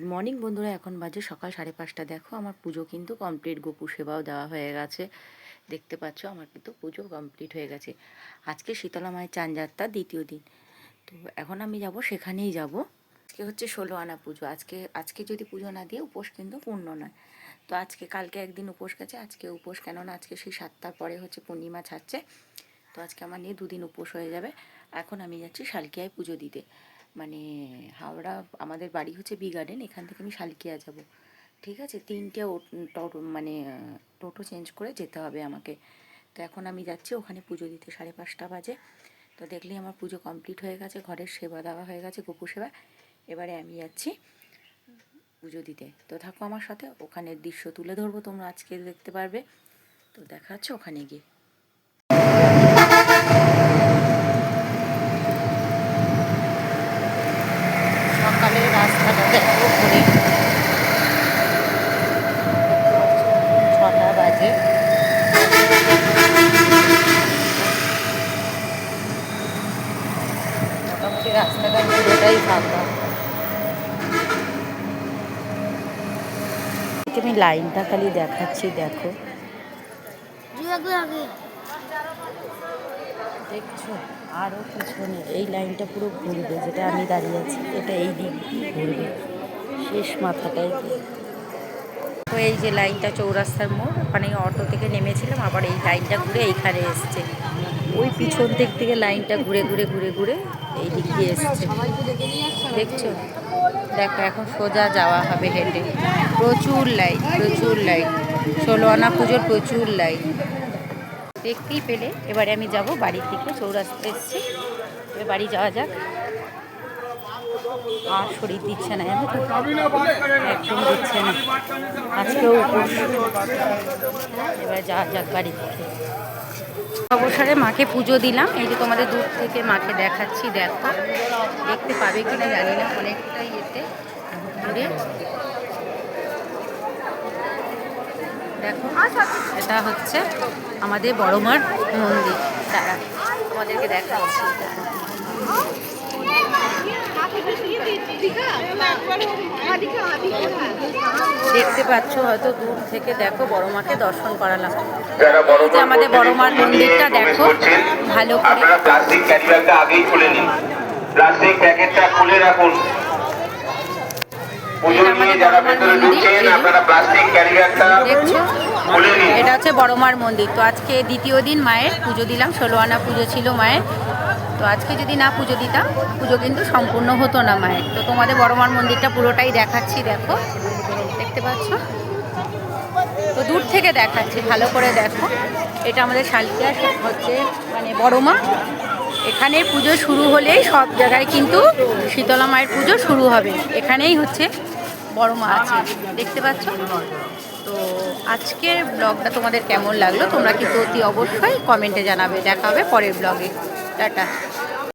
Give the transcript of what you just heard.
Good morning বন্ধুরা, এখন বাজে সকাল 5:30। দেখো আমার পুজো কিন্তু কমপ্লিট, গোপু সেবাও দেওয়া হয়ে গেছে। দেখতে পাচ্ছ আমার কিন্তু পুজো কমপ্লিট হয়ে গেছে। আজকে শীতলা মায়ের চানযাত্রা দ্বিতীয় দিন। তো এখন আমি যাব, সেখানেই যাব। আজকে হচ্ছে 16 আনা পুজো। আজকে যদি পুজো না দিয়ে উপোস কিন্তু পূর্ণ নয়। তো কালকে একদিন উপোস গেছে, আজকে উপোস, কেননা আজকে সেই 7টার পরে হচ্ছে পূর্ণিমা ছাড়ছে। তো আজকে আমার নিয়ে 2 দিন উপোস হয়ে যাবে। এখন আমি যাচ্ছি শালকিয়ায় পুজো দিতে। মানে হাওড়া, আমাদের বাড়ি হচ্ছে বি গার্ডেন, এখান থেকে আমি শালকিয়া যাব। ঠিক আছে, 3টে টোটো চেঞ্জ করে যেতে হবে আমাকে। তো এখন আমি যাচ্ছি ওখানে পুজো দিতে, 5:30 বাজে। তো দেখলেই আমার পুজো কমপ্লিট হয়ে গেছে, ঘরের সেবা দেওয়া হয়ে গেছে, গোপু সেবা। এবারে আমি যাচ্ছি পুজো দিতে। তো থাকো আমার সাথে, ওখানের দৃশ্য তুলে ধরবো, তোমরা আজকে দেখতে পারবে। তো দেখা হচ্ছে ওখানে গিয়ে। সকালের রাস্তাটা দেখো, ঘুরে 6টা বাজে। মোটামুটি রাস্তাঘাট পুরোটাই ফাঁকা। আমি লাইনটা খালি দেখাচ্ছি, দেখো দেখছো। আরও পিছনে এই লাইনটা পুরো ঘুরবে, যেটা আমি দাঁড়িয়ে আছি এটা এই দিক দিয়ে ঘুরবে শেষ মাথাটায় গিয়ে। তো এই যে লাইনটা চৌরাস্তার মোড়, ওখানে অটো থেকে নেমেছিলাম, আবার এই লাইনটা ঘুরে এইখানে এসছে। ওই পিছন দিক থেকে লাইনটা ঘুরে ঘুরে ঘুরে ঘুরে এই দিক দিয়ে এসছে, দেখছো। দেখো এখন সোজা যাওয়া হবে হেঁটে। প্রচুর লাইন, প্রচুর লাইন। 16 আনা পুজোর প্রচুর লাইন দেখতেই পেলে। এবারে আমি যাব বাড়ির দিকে, চৌরাস্তা এসছি, এবার বাড়ি যাওয়া যাক। আর শরীর দিচ্ছে না, জানো তো, একদম দিচ্ছে না আজকেও। এবার যাওয়া যাক বাড়ি থেকে। অবসরে মাকে পুজো দিলাম। এই যে তোমাদের দূর থেকে মাকে দেখাচ্ছি, দেখো দেখতে পাবে কিনা জানি না, অনেকটাই এতে দূরে। দেখো এটা হচ্ছে আমাদের বড় মার মন্দির। তারা তোমাদেরকে দেখাচ্ছি, দেখতে পাচ্ছ হয়তো দূর থেকে। দেখো বড় মাকে দর্শন করালাম। এই যে আমাদের বড় মার মন্দিরটা দেখো ভালো করে। প্লাস্টিক ক্যারিব্যাগটা আগেই খুলে নিন, প্লাস্টিক প্যাকেটটা খুলে রাখুন। এটা হচ্ছে বড় মার মন্দির। তো আজকে দ্বিতীয় দিন মায়ের পুজো দিলাম, 16 আনা পুজো ছিল মায়ের। তো আজকে যদি না পুজো দিতাম, পুজো কিন্তু সম্পূর্ণ হতো না মায়ের। তো তোমাদের বড় মার মন্দিরটা পুরোটাই দেখাচ্ছি, দেখো দেখতে পাচ্ছ। তো দূর থেকে দেখাচ্ছি, ভালো করে দেখো। এটা আমাদের শালকিয়া হচ্ছে মানে বড় মা। এখানে পুজো শুরু হলেই সব জায়গায় কিন্তু শীতলা মায়ের পুজো শুরু হবে। এখানেই হচ্ছে বড় মা আছে, দেখতে পাচ্ছ। তো আজকের ব্লগটা তোমাদের কেমন লাগলো তোমরা কিন্তু অতি অবশ্যই কমেন্টে জানাবে। দেখা হবে পরের ব্লগে। টাটা।